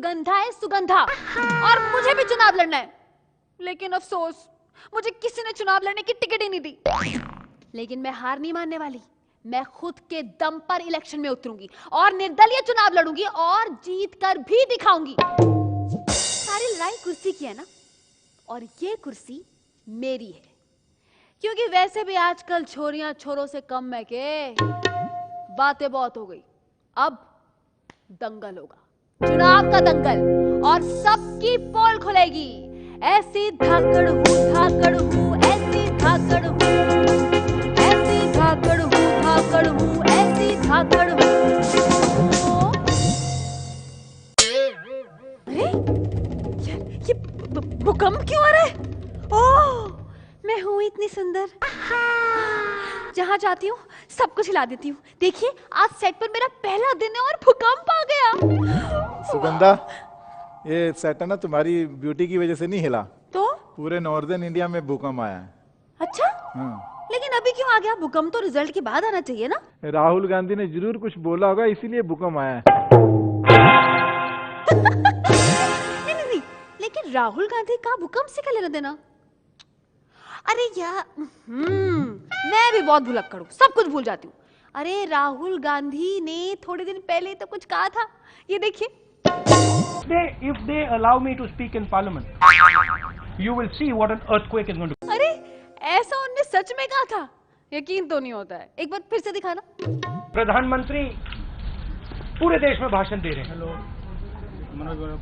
सुगंधा है, सुगंधा। और मुझे भी चुनाव लड़ना है, लेकिन अफसोस मुझे किसी ने चुनाव लड़ने की टिकट ही नहीं दी। लेकिन मैं हार नहीं मानने वाली, मैं खुद के दम पर इलेक्शन में उतरूंगी और निर्दलीय चुनाव लड़ूंगी और जीत कर भी दिखाऊंगी। सारी लड़ाई कुर्सी की है ना, और ये कुर्सी मेरी है, क्योंकि वैसे भी आजकल छोरियां छोरों से कम है के। बातें बहुत हो गई, अब दंगल होगा, चुनाव का दंगल, और सबकी पोल खुलेगी। ऐसी धाकड़ हूँ, धाकड़ हूँ, ऐसी धाकड़ हूँ, ऐसी धाकड़ हूँ, धाकड़ हूँ, ऐसी धाकड़ हूँ। अरे ये भूकंप क्यों आ रहा है? ओह, मैं हूँ इतनी सुंदर, जहाँ जाती हूँ सब कुछ हिला देती हूँ। देखिए, आज सेट पर मेरा पहला दिन है और भूकंप आ गया। सुगंधा, ये सेट है ना तुम्हारी ब्यूटी की वजह से नहीं हिला, तो पूरे नॉर्दर्न इंडिया में भूकंप आया है। अच्छा, हाँ। लेकिन अभी क्यों आ गया? भूकंप तो रिजल्ट के बाद आना चाहिए ना। राहुल गांधी ने जरूर कुछ बोला होगा, इसीलिए भूकंप आया है। नहीं, लेकिन राहुल गांधी का भूकंप से क्या लेना देना? अरे यार, मैं भी बहुत भुलक्कड़ हूँ, सब कुछ भूल जाती हूँ। अरे राहुल गांधी ने थोड़े दिन पहले तो कुछ कहा था, ये देखिए। If they allow me to speak in parliament, you will see what an earthquake is going to. अरे ऐसा उनने सच में कहा था? यकीन तो नहीं होता है, एक बार फिर से दिखाना। प्रधानमंत्री पूरे देश में भाषण दे रहे हैं,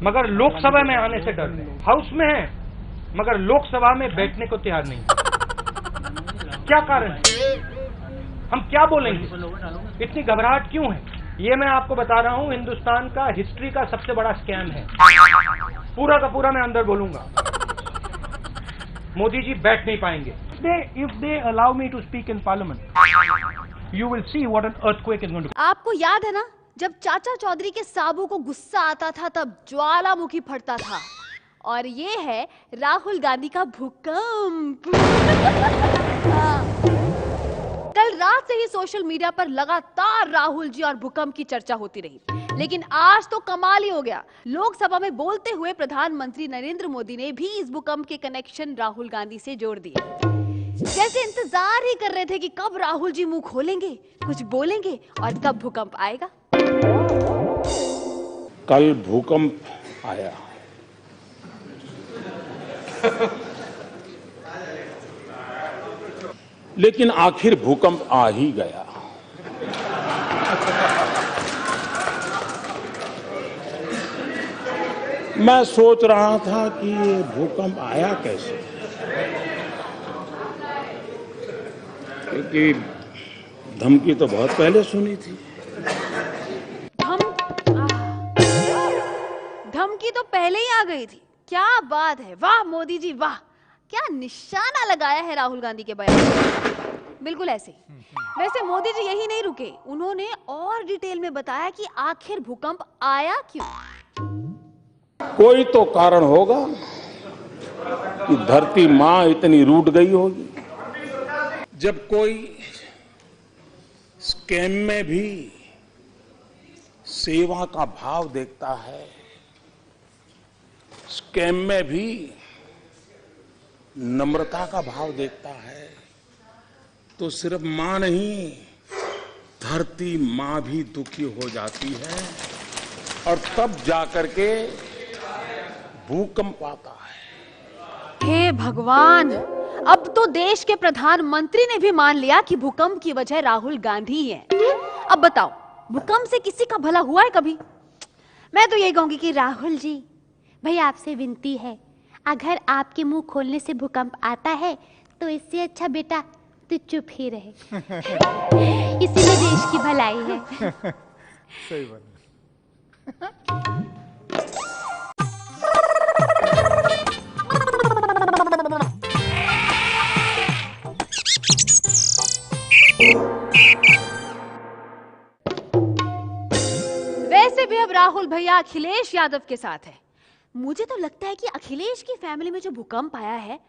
मगर लोकसभा में आने से डर रहे हैं। हाउस में है, मगर लोकसभा में बैठने को तैयार नहीं। क्या कारण है? हम क्या बोलेंगे? इतनी घबराहट क्यों है? ये मैं आपको बता रहा हूं, हिंदुस्तान का हिस्ट्री का सबसे बड़ा स्कैम है। पूरा का पूरा मैं अंदर बोलूंगा। मोदी जी बैठ नहीं पाएंगे। If they allow me to speak in parliament, you will see what an earthquake is going to. आपको याद है ना, जब चाचा चौधरी के साबू को गुस्सा आता था तब ज्वालामुखी फटता था, और ये है राहुल गांधी का भूकंप। कल रात से ही सोशल मीडिया पर लगातार राहुल जी और भूकंप की चर्चा होती रही, लेकिन आज तो कमाल ही हो गया। लोकसभा में बोलते हुए प्रधानमंत्री नरेंद्र मोदी ने भी इस भूकंप के कनेक्शन राहुल गांधी से जोड़ दिए, जैसे इंतजार ही कर रहे थे कि कब राहुल जी मुंह खोलेंगे, कुछ बोलेंगे और कब भूकंप आएगा। कल भूकंप आया, लेकिन आखिर भूकंप आ ही गया। मैं सोच रहा था कि ये भूकंप आया कैसे, क्योंकि धमकी तो बहुत पहले सुनी थी। धमकी तो पहले ही आ गई थी। क्या बात है, वाह मोदी जी वाह, क्या निशाना लगाया है राहुल गांधी के बयान में। बिल्कुल ऐसे ही। वैसे मोदी जी यही नहीं रुके, उन्होंने और डिटेल में बताया कि आखिर भूकंप आया क्यों। कोई तो कारण होगा कि धरती मां इतनी रूठ गई होगी। जब कोई स्कैम में भी सेवा का भाव देखता है, स्कैम में भी नम्रता का भाव देखता है, तो सिर्फ मां नहीं, धरती मां भी दुखी हो जाती है, और तब जाकर के भूकंप आता है। हे भगवान, अब तो देश के प्रधानमंत्री ने भी मान लिया कि भूकंप की वजह राहुल गांधी ही है। अब बताओ, भूकंप से किसी का भला हुआ है कभी? मैं तो यही कहूंगी कि राहुल जी, भाई आपसे विनती है, अगर आपके मुंह खोलने से भूकंप आता है तो इससे अच्छा बेटा तू चुप ही रहे। इसी में देश की भलाई है। सही बात। वैसे भी अब राहुल भैया अखिलेश यादव के साथ है। मुझे तो लगता है कि अखिलेश की फैमिली में जो भूकंप आया है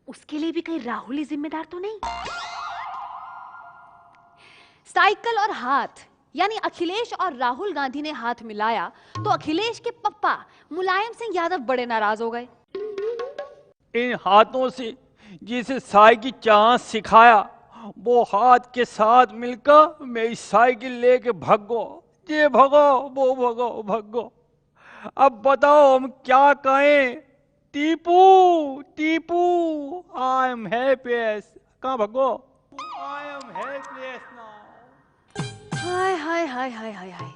उसके लिए भी कहीं राहुल ही जिम्मेदार तो नहीं। साइकिल और हाथ, यानी अखिलेश और राहुल गांधी ने हाथ मिलाया तो अखिलेश के पप्पा मुलायम सिंह यादव बड़े नाराज हो गए। इन हाथों से जिसे साई की चाह सिखाया वो हाथ के साथ मिलकर मेरी साइकिल लेके भगो, ये भगो वो भगो भगो। अब बताओ हम क्या कहें? Tipu Tipu I am happiest, कहाँ भगो? I am happiest now. Hi hi hi hi hi hi.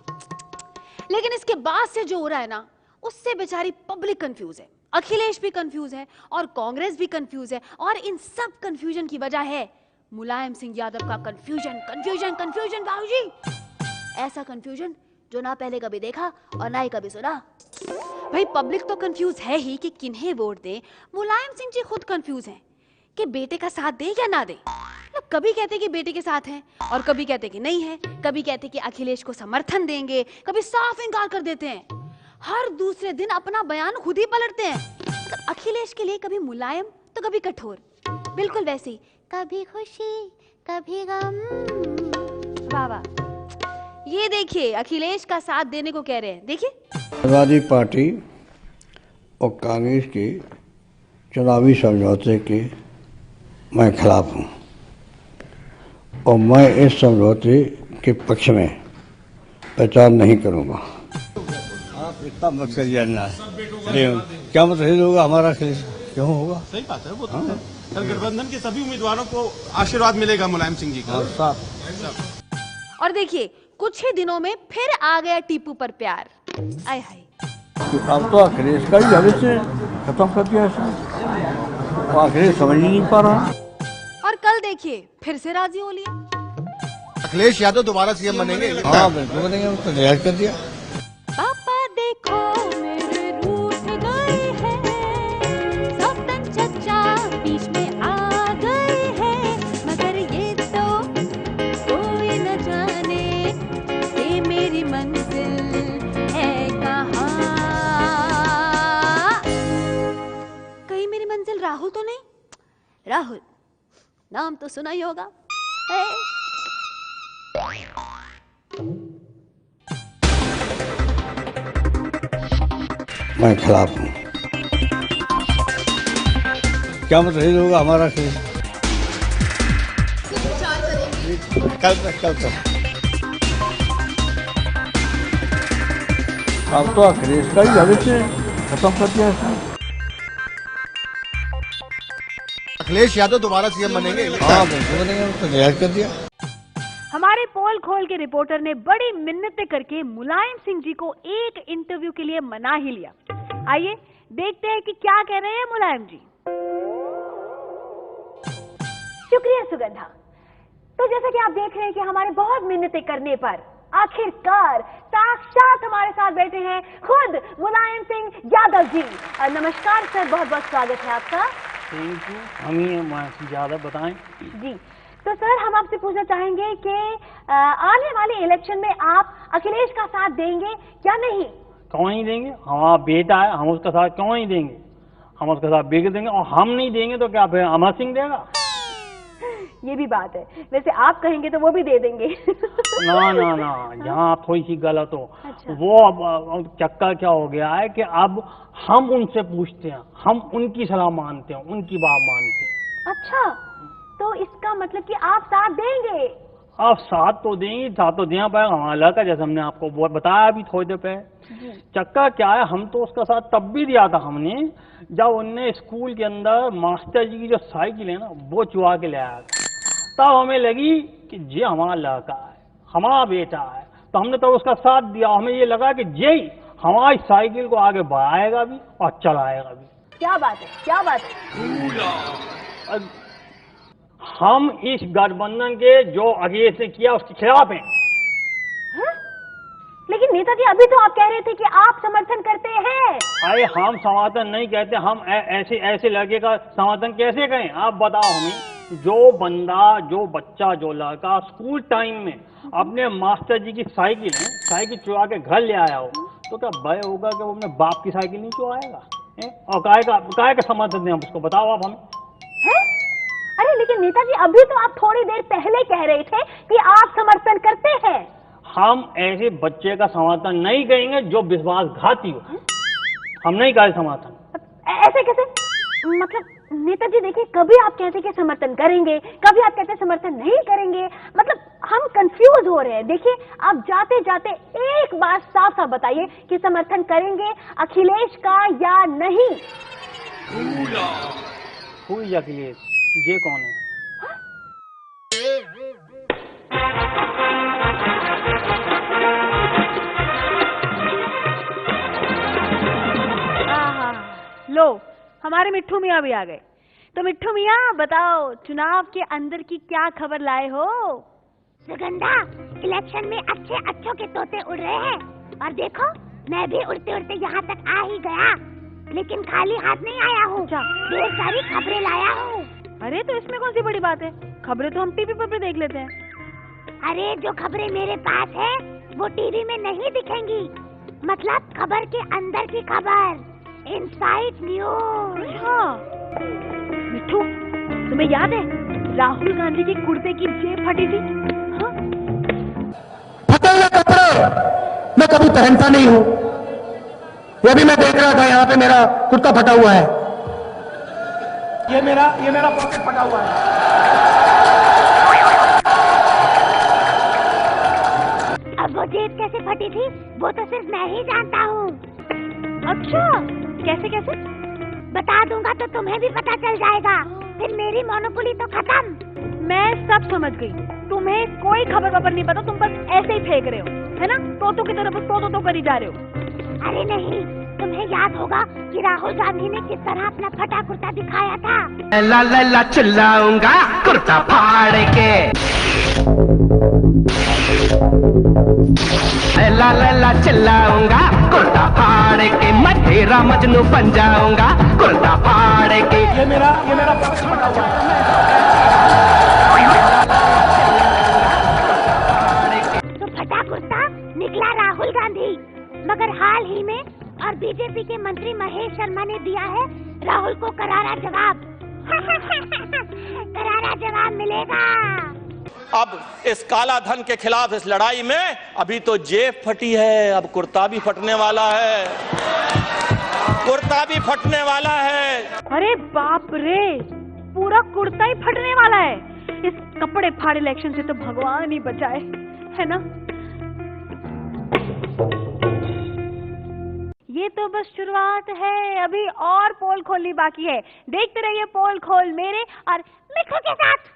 लेकिन इसके बाद से जो हो रहा है ना, उससे बेचारी पब्लिक कंफ्यूज है, अखिलेश भी कंफ्यूज है और कांग्रेस भी कंफ्यूज है। और इन सब कंफ्यूजन की वजह है मुलायम सिंह यादव का कंफ्यूजन कंफ्यूजन कंफ्यूजन। बाबूजी, ऐसा कंफ्यूजन जो ना पहले कभी देखा और ना ही कभी सुना। भाई पब्लिक तो कंफ्यूज है ही कि किन्हें वोट दें। मुलायम सिंह जी खुद कंफ्यूज हैं कि बेटे का साथ दे या ना दे। कभी कहते कि बेटे के साथ हैं और कभी कहते कि नहीं है, कभी कहते कि अखिलेश को समर्थन देंगे, कभी साफ इनकार कर देते हैं। हर दूसरे दिन अपना बयान खुद ही पलटते हैं। अखिलेश के लिए कभी मुलायम तो कभी कठोर, बिल्कुल वैसे ही, कभी खुशी कभी गम। वाह वाह। ये देखिए अखिलेश का साथ देने को कह रहे हैं, देखिए। समाजवादी पार्टी और कांग्रेस के चुनावी समझौते के मैं खिलाफ हूँ और मैं इस समझौते के पक्ष में प्रचार नहीं करूँगा। आप इतना मत करिए ना, क्या मतलब होगा हमारा क्यों होगा? सही बात है, वो तो है। कल गठबंधन के सभी उम्मीदवारों को आशीर्वाद मिलेगा मुलायम सिंह जी का। और देखिए कुछ ही दिनों में फिर आ गया टीपू पर प्यार। आय हाय। अब तो अखिलेश का ही हद से खत्म कर दिया, अखिलेश समझ ही नहीं पा रहा। और कल देखिए फिर से राजी हो लिया। अखिलेश यादव दोबारा सीएम बनेंगे। हाँ बिल्कुल बनेंगे, उसको जाहिर कर दिया। पापा देखो मेरे रूठ गए हैं, सौतन चचा बीच में आ गए हैं, मगर ये तो कोई न जाने ये मेरी मंजिल है कहाँ। कहीं मेरी मंजिल राहुल तो नहीं? राहुल नाम तो सुना ही होगा। मैं खिलाफ हूँ। क्या मतलब होगा हमारा कल अब तो अखिलेश का ही हद से खत्म कर दिया। अखिलेश यादव दोबारा सीएम बनेंगे। हाँ बिल्कुल बनेंगे, उसको जाहिर कर दिया। हमारे पोल खोल के रिपोर्टर ने बड़ी मिन्नतें करके मुलायम सिंह जी को एक इंटरव्यू के लिए मना ही लिया। आइए देखते हैं कि क्या कह रहे हैं मुलायम जी। शुक्रिया सुगंधा। तो जैसा कि आप देख रहे हैं कि हमारे बहुत मिन्नतें करने पर आखिरकार साक्षात हमारे साथ बैठे हैं खुद मुलायम सिंह यादव जी। नमस्कार सर, बहुत बहुत स्वागत है आपका। Thank you. हम ही ज्यादा बताएं जी। तो सर हम आपसे पूछना चाहेंगे कि आने वाले इलेक्शन में आप अखिलेश का साथ देंगे या नहीं? क्यों नहीं देंगे? हमारा बेटा है, हम उसका साथ क्यों नहीं देंगे? हम उसका साथ बिल्कुल देंगे। और हम नहीं देंगे तो क्या फिर अमर सिंह देगा? ये भी बात है, वैसे आप कहेंगे तो वो भी दे देंगे। ना ना ना, यहाँ आप थोड़ी सी गलत हो। अच्छा। वो अब चक्कर क्या हो गया है कि अब हम उनसे पूछते हैं, हम उनकी सलाह मानते हैं, उनकी बात मानते हैं। अच्छा, तो इसका मतलब कि आप साथ देंगे? आप साथ तो देंगे, साथ तो देना पड़ेगा। हमारा लड़का, जैसे हमने आपको वो बताया अभी थोड़ी देर पहले, चक्कर क्या है, हम तो उसका साथ तब भी दिया था हमने जब उनने स्कूल के अंदर मास्टर जी की जो साइकिल है ना वो चुरा के ले आया था। तब हमें लगी कि ये हमारा लड़का है, हमारा बेटा है, तो हमने तो उसका साथ दिया। हमें ये लगा कि ये हमारी साइकिल को आगे बढ़ाएगा भी और चलाएगा भी। क्या बात है, क्या बात है। हम इस गठबंधन के जो अखिलेश ने किया उसके खिलाफ हैं। लेकिन नेताजी अभी तो आप कह रहे थे कि आप समर्थन करते हैं। अरे हम समर्थन नहीं कहते, हम ऐसे ऐसे लड़के का समर्थन कैसे करें? आप बताओ हमें, जो बंदा, जो बच्चा, जो लड़का स्कूल टाइम में अपने मास्टर जी की साइकिल चुरा के घर ले आया हो, तो क्या भय होगा कि वो अपने बाप की साइकिल नहीं चुराएगा? और काय का समर्थन दें हम उसको? बताओ आप हमें। अरे लेकिन नेताजी अभी तो आप थोड़ी देर पहले कह रहे थे कि आप समर्थन करते हैं। हम ऐसे बच्चे का समर्थन नहीं करेंगे जो विश्वासघाती हो। हम नहीं करें समर्थन। ऐसे कैसे? मतलब नेताजी देखिए, कभी आप कहते कि समर्थन करेंगे, कभी आप कहते समर्थन नहीं करेंगे। मतलब हम कंफ्यूज हो रहे हैं। देखिए, आप जाते जाते एक बार साफ साफ बताइए कि समर्थन करेंगे अखिलेश का या नहीं। हुई अखिलेश, ये कौन है? लो, हमारे मिट्ठू मियाँ भी आ गए। तो मिट्ठू मियाँ बताओ, चुनाव के अंदर की क्या खबर लाए हो? सुगंधा, इलेक्शन में अच्छे अच्छों के तोते उड़ रहे हैं और देखो मैं भी उड़ते उड़ते यहाँ तक आ ही गया, लेकिन खाली हाथ नहीं आया हूँ, ढेर सारी खबरें लाया हूँ। अरे तो इसमें कौन सी बड़ी बात है, खबरें तो हम टीवी पर भी देख लेते हैं। अरे जो खबरें मेरे पास है वो टीवी में नहीं दिखेंगी, मतलब खबर के अंदर की खबर, इनसाइड न्यूज। हाँ मिट्ठू, तुम्हें याद है राहुल गांधी के कुर्ते की जेब फटी थी? हाँ? फटे हुए कपड़े मैं कभी पहनता नहीं हूँ। ये भी मैं देख रहा था, यहाँ पे मेरा कुर्ता फटा हुआ है, ये मेरा पॉकेट फटा हुआ है। अब वो जेब कैसे फटी थी वो तो सिर्फ मैं ही जानता हूँ। अच्छा, कैसे कैसे? बता दूंगा तो तुम्हें भी पता चल जाएगा, फिर मेरी मोनोपोली तो खत्म। मैं सब समझ गई, तुम्हें कोई खबर नहीं पता, तुम बस ऐसे ही फेंक रहे हो, है ना? तोतों की तरफ तो करी जा रहे हो। अरे नहीं, तुम्हें याद होगा कि राहुल गांधी ने किस तरह अपना फटा कुर्ता दिखाया था। ला ला ला चिल्लाऊंगा कुर्ता फाड़ के, ला ला ला चिल्लाऊंगा कुर्ता फाड़ के, मैं तेरा मजनू बन जाऊंगा कुर्ता फाड़ के। ये मेरा पॉकेट फटा हुआ है। तो फटा कुर्ता निकला राहुल गांधी, मगर हाल ही में और बीजेपी के मंत्री महेश शर्मा ने दिया है राहुल को करारा जवाब। करारा जवाब मिलेगा। अब इस काला धन के खिलाफ इस लड़ाई में अभी तो जेब फटी है, अब कुर्ता भी फटने वाला है, कुर्ता भी फटने वाला है। अरे बाप रे, पूरा कुर्ता ही फटने वाला है। इस कपड़े फाड़ इलेक्शन से तो भगवान ही बचाए, है ना? ये तो बस शुरुआत है, अभी और पोल खोलनी बाकी है। देखते रहिए पोल खोल मेरे और मिट्ठू के साथ।